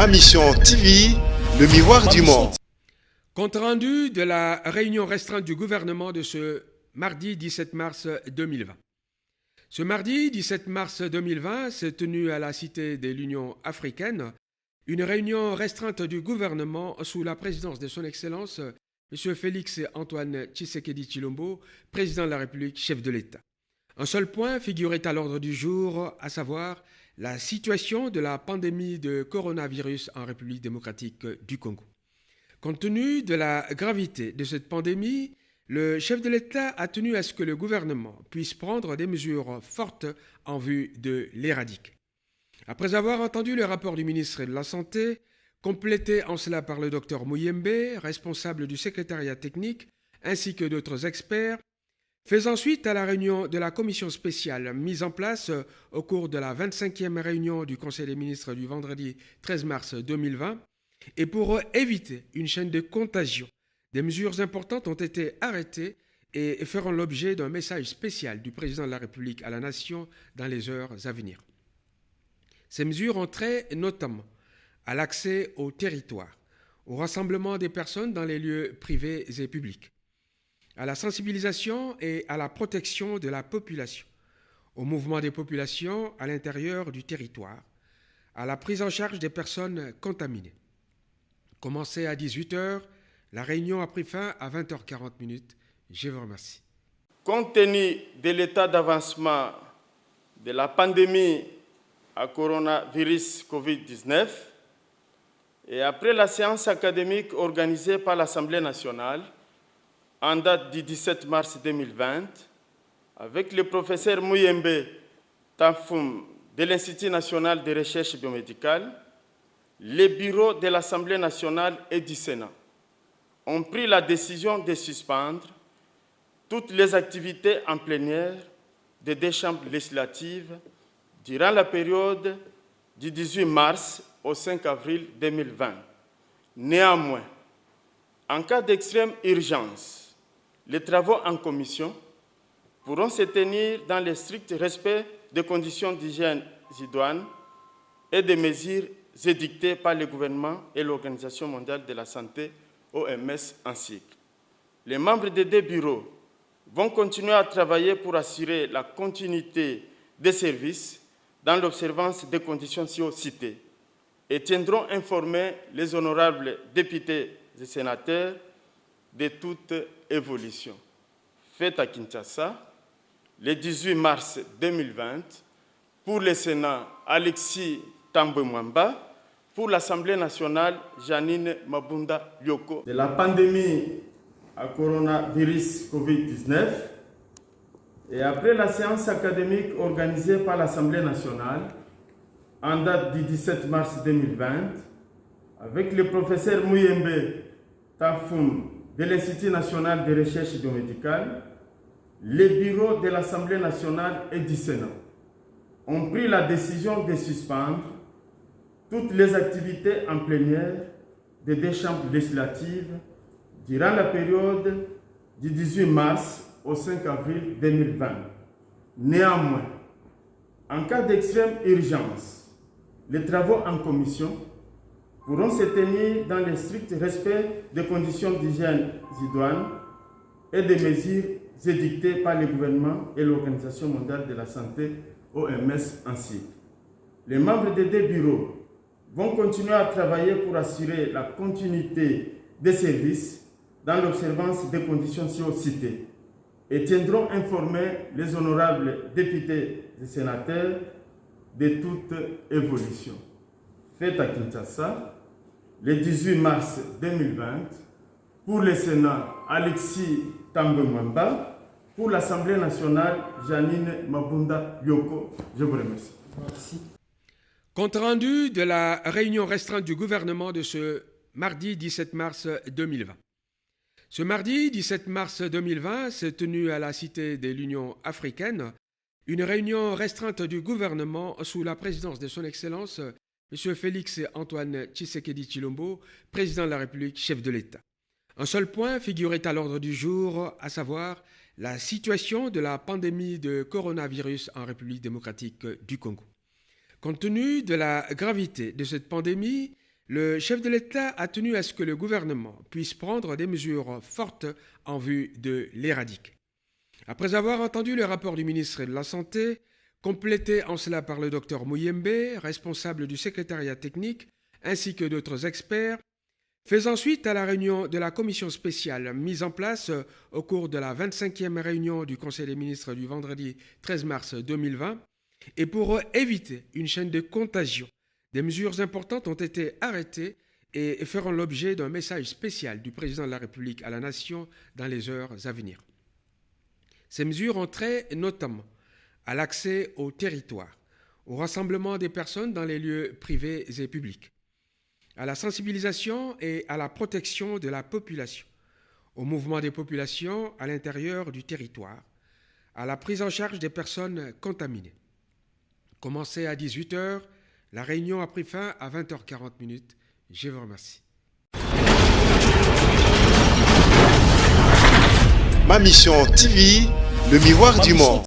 Ma Mission TV, le miroir du monde. Compte rendu de la réunion restreinte du gouvernement de ce mardi 17 mars 2020. Ce mardi 17 mars 2020 s'est tenu à la Cité de l'Union africaine une réunion restreinte du gouvernement sous la présidence de son Excellence M. Félix Antoine Tshisekedi Tshilombo, président de la République, chef de l'État. Un seul point figurait à l'ordre du jour, à savoir la situation de la pandémie de coronavirus en République démocratique du Congo. Compte tenu de la gravité de cette pandémie, le chef de l'État a tenu à ce que le gouvernement puisse prendre des mesures fortes en vue de l'éradiquer. Après avoir entendu le rapport du ministre de la Santé, complété en cela par le docteur Muyembe, responsable du secrétariat technique, ainsi que d'autres experts, faisant suite à la réunion de la commission spéciale mise en place au cours de la 25e réunion du Conseil des ministres du vendredi 13 mars 2020, et pour éviter une chaîne de contagion, des mesures importantes ont été arrêtées et feront l'objet d'un message spécial du président de la République à la nation dans les heures à venir. Ces mesures ont trait notamment à l'accès au territoire, au rassemblement des personnes dans les lieux privés et publics, à la sensibilisation et à la protection de la population, au mouvement des populations à l'intérieur du territoire, à la prise en charge des personnes contaminées. Commencé à 18h, la réunion a pris fin à 20h40. Je vous remercie. Compte tenu de l'état d'avancement de la pandémie à coronavirus Covid-19 et après la séance académique organisée par l'Assemblée nationale, en date du 17 mars 2020, avec le professeur Muyembe Tafum de l'Institut national de recherche biomédicale, les bureaux de l'Assemblée nationale et du Sénat ont pris la décision de suspendre toutes les activités en plénière des deux chambres législatives durant la période du 18 mars au 5 avril 2020. Néanmoins, en cas d'extrême urgence, les travaux en commission pourront se tenir dans le strict respect des conditions d'hygiène idoines et des mesures édictées par le gouvernement et l'Organisation mondiale de la santé, OMS, en cycle. Les membres des deux bureaux vont continuer à travailler pour assurer la continuité des services dans l'observance des conditions citées et tiendront informés les honorables députés et sénateurs de toute évolution. Faite à Kinshasa, le 18 mars 2020, pour le Sénat, Alexis Tambwe-Mwamba, pour l'Assemblée nationale, Janine Mabunda Lyoko. De la pandémie à coronavirus Covid-19 et après la séance académique organisée par l'Assemblée nationale, en date du 17 mars 2020, avec le professeur Muyembe Tafum de l'Institut national de recherche biomédicale, les bureaux de l'Assemblée nationale et du Sénat ont pris la décision de suspendre toutes les activités en plénière des deux chambres législatives durant la période du 18 mars au 5 avril 2020. Néanmoins, en cas d'extrême urgence, les travaux en commission pourront se tenir dans le strict respect des conditions d'hygiène idoines et des mesures édictées par le gouvernement et l'Organisation mondiale de la santé, OMS, ainsi. Les membres des deux bureaux vont continuer à travailler pour assurer la continuité des services dans l'observance des conditions citées et tiendront informés les honorables députés et sénateurs de toute évolution. Faite à Kinshasa, le 18 mars 2020, pour le Sénat, Alexis Tambwe-Mwamba, pour l'Assemblée nationale, Janine Mabunda Lyoko. Je vous remercie. Merci. Compte rendu de la réunion restreinte du gouvernement de ce mardi 17 mars 2020. Ce mardi 17 mars 2020 s'est tenu à la Cité de l'Union africaine une réunion restreinte du gouvernement sous la présidence de son Excellence M. Félix Antoine Tshisekedi Tshilombo, président de la République, chef de l'État. Un seul point figurait à l'ordre du jour, à savoir la situation de la pandémie de coronavirus en République démocratique du Congo. Compte tenu de la gravité de cette pandémie, Le chef de l'État a tenu à ce que le gouvernement puisse prendre des mesures fortes en vue de l'éradiquer. Après avoir entendu le rapport du ministre de la Santé, complété en cela par le docteur Mouyembe, responsable du secrétariat technique, ainsi que d'autres experts, faisant suite à la réunion de la commission spéciale mise en place au cours de la 25e réunion du Conseil des ministres du vendredi 13 mars 2020, et pour éviter une chaîne de contagion, des mesures importantes ont été arrêtées et feront l'objet d'un message spécial du président de la République à la nation dans les heures à venir. Ces mesures ont trait notamment à l'accès au territoire, au rassemblement des personnes dans les lieux privés et publics, à la sensibilisation et à la protection de la population, au mouvement des populations à l'intérieur du territoire, à la prise en charge des personnes contaminées. Commencé à 18h, la réunion a pris fin à 20h40. Je vous remercie. Ma mission TV, le miroir du monde.